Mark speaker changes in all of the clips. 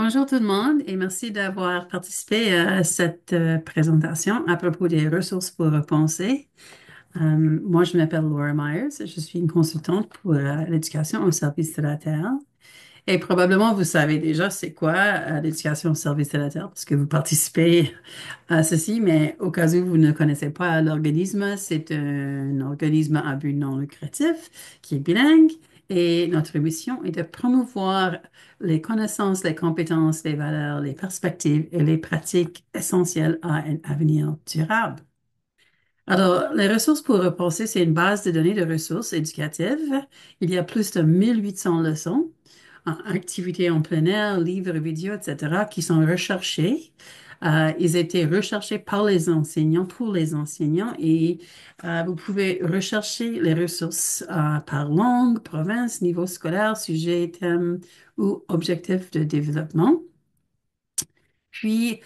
Speaker 1: Bonjour tout le monde et merci d'avoir participé à cette présentation à propos des ressources pour penser. Moi, je m'appelle Laura Myers et je suis une consultante pour l'éducation au service de la Terre. Et probablement, vous savez déjà c'est quoi l'éducation au service de la Terre parce que vous participez à ceci, mais au cas où vous ne connaissez pas l'organisme, c'est un organisme à but non lucratif qui est bilingue et notre mission est de promouvoir les connaissances, les compétences, les valeurs, les perspectives et les pratiques essentielles à un avenir durable. Alors, les ressources pour repenser, c'est une base de données de ressources éducatives. Il y a plus de 1800 leçons, activités en plein air, livres, vidéos, etc., qui sont recherchées. Ils étaient recherchés par les enseignants, pour les enseignants, et vous pouvez rechercher les ressources par langue, province, niveau scolaire, sujet, thème ou objectif de développement. Puis,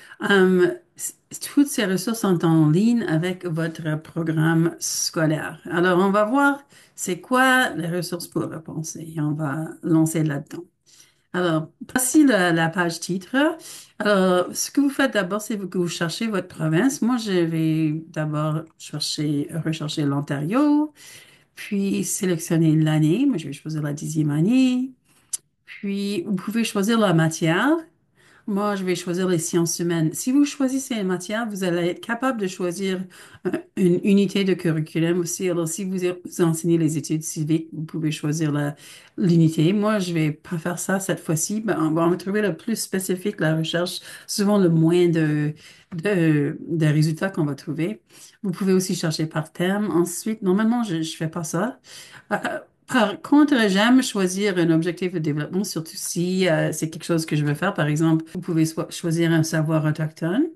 Speaker 1: toutes ces ressources sont en ligne avec votre programme scolaire. Alors, on va voir c'est quoi les ressources pour repenser. On va lancer là-dedans. Alors, voici la page titre. Alors, ce que vous faites d'abord, c'est que vous cherchez votre province. Moi, je vais d'abord rechercher l'Ontario, puis sélectionner l'année. Moi, je vais choisir la 10e année. Puis, vous pouvez choisir la matière. Moi, je vais choisir les sciences humaines. Si vous choisissez une matière, vous allez être capable de choisir une unité de curriculum aussi. Alors, si vous enseignez les études civiques, vous pouvez choisir l'unité. Moi, je vais pas faire ça cette fois-ci. Ben, on va trouver le plus spécifique la recherche, souvent le moins de résultats qu'on va trouver. Vous pouvez aussi chercher par thème. Ensuite, normalement, je fais pas ça. Euh, Par contre, j'aime choisir un objectif de développement, surtout si c'est quelque chose que je veux faire. Par exemple, vous pouvez choisir un savoir autochtone.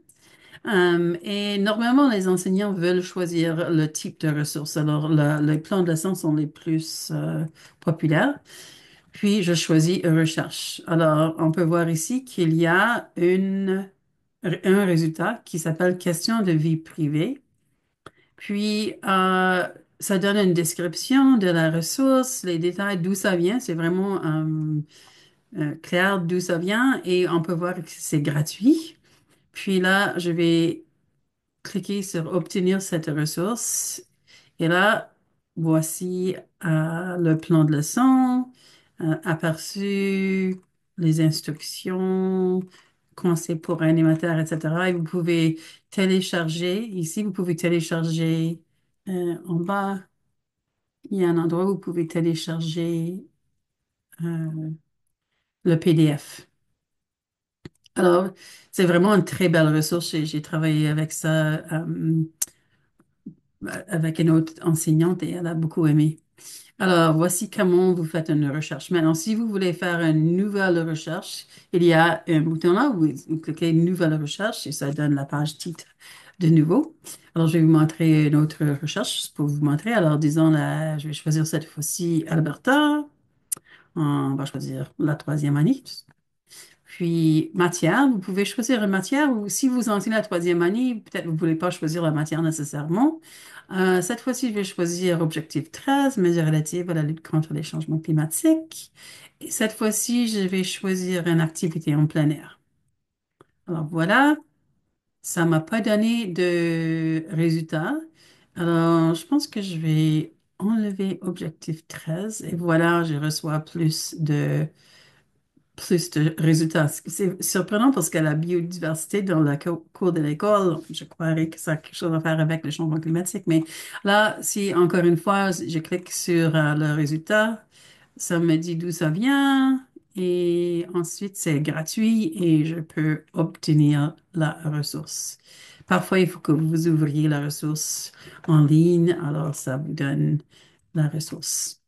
Speaker 1: Et normalement, les enseignants veulent choisir le type de ressources. Alors, les plans de leçon sont les plus populaires. Puis, je choisis recherche. Alors, on peut voir ici qu'il y a un résultat qui s'appelle question de vie privée. Puis, ça donne une description de la ressource, les détails d'où ça vient. C'est vraiment clair d'où ça vient et on peut voir que c'est gratuit. Puis là, je vais cliquer sur obtenir cette ressource. Et là, voici le plan de leçon, aperçu, les instructions, conseils pour animateurs, etc. Et vous pouvez télécharger. Ici, vous pouvez télécharger en bas. Il y a un endroit où vous pouvez télécharger le PDF. Alors, c'est vraiment une très belle ressource. J'ai travaillé avec ça, avec une autre enseignante et elle a beaucoup aimé. Alors, voici comment vous faites une recherche. Maintenant, si vous voulez faire une nouvelle recherche, il y a un bouton là où vous cliquez Nouvelle recherche et ça donne la page titre de nouveau. Alors, je vais vous montrer une autre recherche juste pour vous montrer. Alors, disons, je vais choisir cette fois-ci Alberta. On va choisir la 3e année. Puis, matière, vous pouvez choisir une matière ou si vous enseignez la 3e année, peut-être vous ne voulez pas choisir la matière nécessairement. Cette fois-ci, je vais choisir objectif 13, mesures relatives à la lutte contre les changements climatiques. Et cette fois-ci, je vais choisir une activité en plein air. Alors voilà, ça m'a pas donné de résultat. Alors, je pense que je vais enlever objectif 13 et voilà, je reçois plus de résultats. C'est surprenant parce que la biodiversité dans la cour de l'école, je croirais que ça a quelque chose à faire avec le changement climatique. Mais là, si encore une fois, je clique sur le résultat, ça me dit d'où ça vient et ensuite c'est gratuit et je peux obtenir la ressource. Parfois, il faut que vous ouvriez la ressource en ligne, alors ça vous donne la ressource.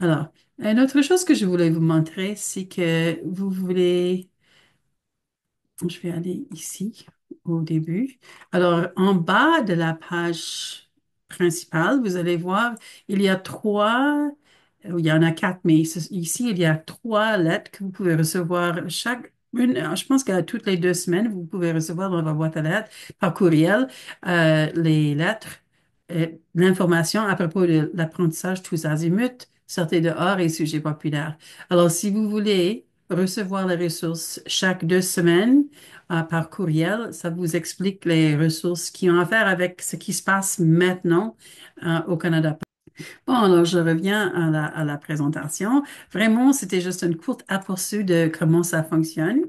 Speaker 1: Alors, une autre chose que je voulais vous montrer, c'est que vous voulez, je vais aller ici au début. Alors, en bas de la page principale, vous allez voir, il y a il y en a quatre, mais ici, il y a trois lettres que vous pouvez recevoir je pense qu'à toutes les 2 semaines, vous pouvez recevoir dans votre boîte à lettres par courriel les lettres, l'information à propos de l'apprentissage tous azimuts, sortez dehors et sujets populaires. Alors, si vous voulez recevoir les ressources chaque 2 semaines par courriel. Ça vous explique les ressources qui ont à faire avec ce qui se passe maintenant au Canada. Bon, alors je reviens à la présentation. Vraiment, c'était juste une courte aperçu de comment ça fonctionne.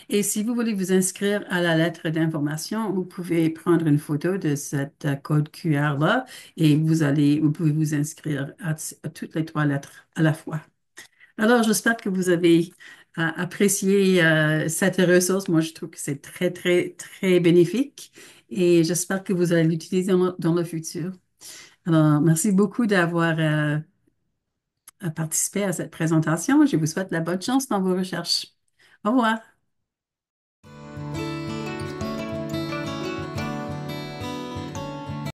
Speaker 1: Et si vous voulez vous inscrire à la lettre d'information, vous pouvez prendre une photo de cette code QR-là et vous pouvez vous inscrire à toutes les 3 lettres à la fois. Alors, j'espère que vous avez apprécié cette ressource. Moi, je trouve que c'est très, très, très bénéfique et j'espère que vous allez l'utiliser dans le futur. Alors, merci beaucoup d'avoir participé à cette présentation. Je vous souhaite la bonne chance dans vos recherches. Au revoir.